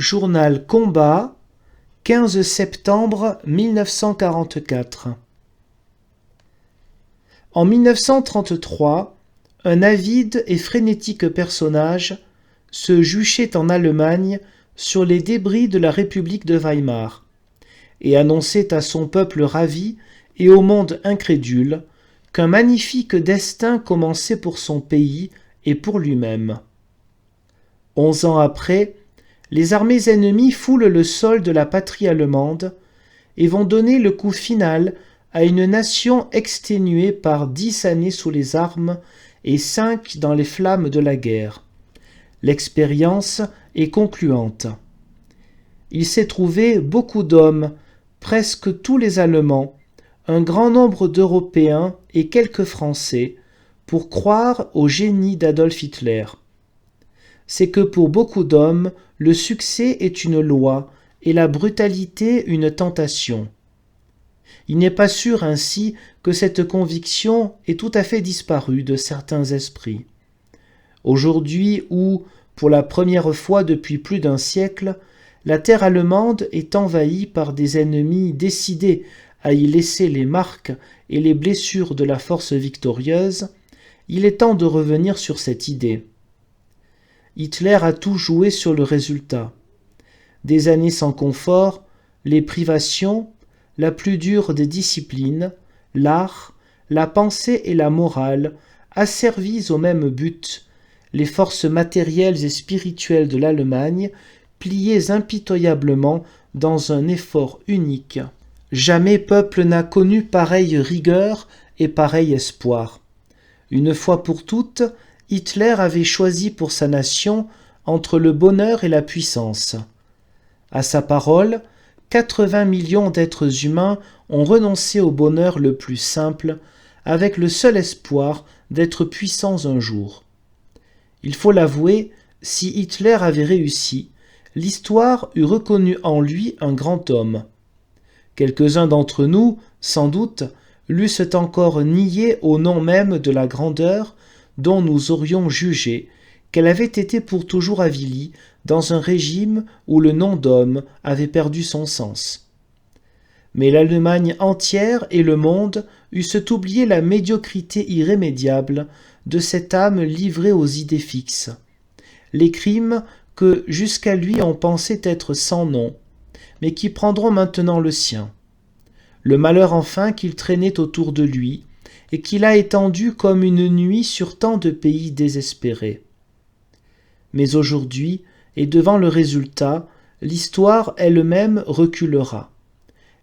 Journal Combat, 15 septembre 1944. En 1933, un avide et frénétique personnage se juchait en Allemagne sur les débris de la République de Weimar et annonçait à son peuple ravi et au monde incrédule qu'un magnifique destin commençait pour son pays et pour lui-même. 11 ans après, les armées ennemies foulent le sol de la patrie allemande et vont donner le coup final à une nation exténuée par 10 années sous les armes et 5 dans les flammes de la guerre. L'expérience est concluante. Il s'est trouvé beaucoup d'hommes, presque tous les Allemands, un grand nombre d'Européens et quelques Français, pour croire au génie d'Adolf Hitler. C'est que pour beaucoup d'hommes, le succès est une loi et la brutalité une tentation. Il n'est pas sûr ainsi que cette conviction ait tout à fait disparu de certains esprits. Aujourd'hui où, pour la première fois depuis plus d'un siècle, la terre allemande est envahie par des ennemis décidés à y laisser les marques et les blessures de la force victorieuse, il est temps de revenir sur cette idée. Hitler a tout joué sur le résultat. Des années sans confort, les privations, la plus dure des disciplines, l'art, la pensée et la morale asservis au même but, les forces matérielles et spirituelles de l'Allemagne pliées impitoyablement dans un effort unique. Jamais peuple n'a connu pareille rigueur et pareil espoir. Une fois pour toutes, Hitler avait choisi pour sa nation entre le bonheur et la puissance. À sa parole, 80 millions d'êtres humains ont renoncé au bonheur le plus simple, avec le seul espoir d'être puissants un jour. Il faut l'avouer, si Hitler avait réussi, l'histoire eût reconnu en lui un grand homme. Quelques-uns d'entre nous, sans doute, l'eussent encore nié au nom même de la grandeur dont nous aurions jugé qu'elle avait été pour toujours avilie dans un régime où le nom d'homme avait perdu son sens. Mais l'Allemagne entière et le monde eussent oublié la médiocrité irrémédiable de cette âme livrée aux idées fixes, les crimes que jusqu'à lui on pensait être sans nom, mais qui prendront maintenant le sien, le malheur enfin qu'il traînait autour de lui et qu'il a étendu comme une nuit sur tant de pays désespérés. Mais aujourd'hui, et devant le résultat, l'histoire elle-même reculera.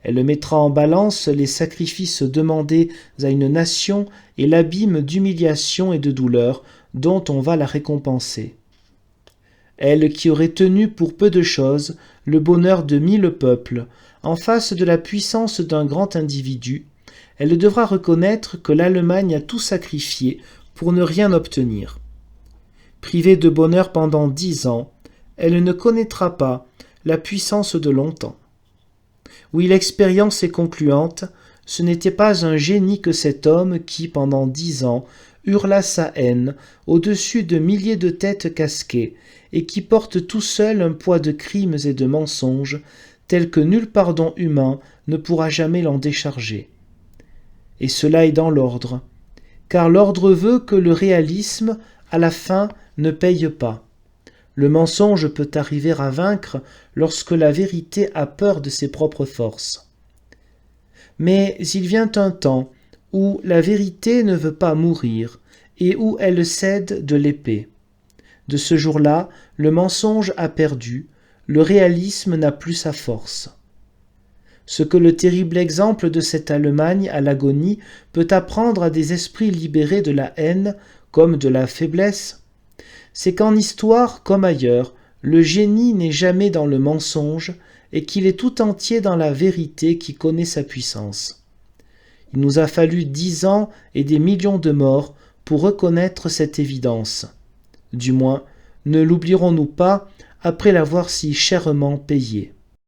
Elle mettra en balance les sacrifices demandés à une nation et l'abîme d'humiliation et de douleur dont on va la récompenser. Elle qui aurait tenu pour peu de choses le bonheur de 1000 peuples, en face de la puissance d'un grand individu, elle devra reconnaître que l'Allemagne a tout sacrifié pour ne rien obtenir. Privée de bonheur pendant 10 ans, elle ne connaîtra pas la puissance de longtemps. Oui, l'expérience est concluante, ce n'était pas un génie que cet homme qui, pendant 10 ans, hurla sa haine au-dessus de milliers de têtes casquées et qui porte tout seul un poids de crimes et de mensonges tel que nul pardon humain ne pourra jamais l'en décharger. Et cela est dans l'ordre, car l'ordre veut que le réalisme, à la fin, ne paye pas. Le mensonge peut arriver à vaincre lorsque la vérité a peur de ses propres forces. Mais il vient un temps où la vérité ne veut pas mourir et où elle cède de l'épée. De ce jour-là, le mensonge a perdu, le réalisme n'a plus sa force. Ce que le terrible exemple de cette Allemagne à l'agonie peut apprendre à des esprits libérés de la haine comme de la faiblesse, c'est qu'en histoire comme ailleurs, le génie n'est jamais dans le mensonge et qu'il est tout entier dans la vérité qui connaît sa puissance. Il nous a fallu 10 ans et des millions de morts pour reconnaître cette évidence. Du moins, ne l'oublierons-nous pas après l'avoir si chèrement payée.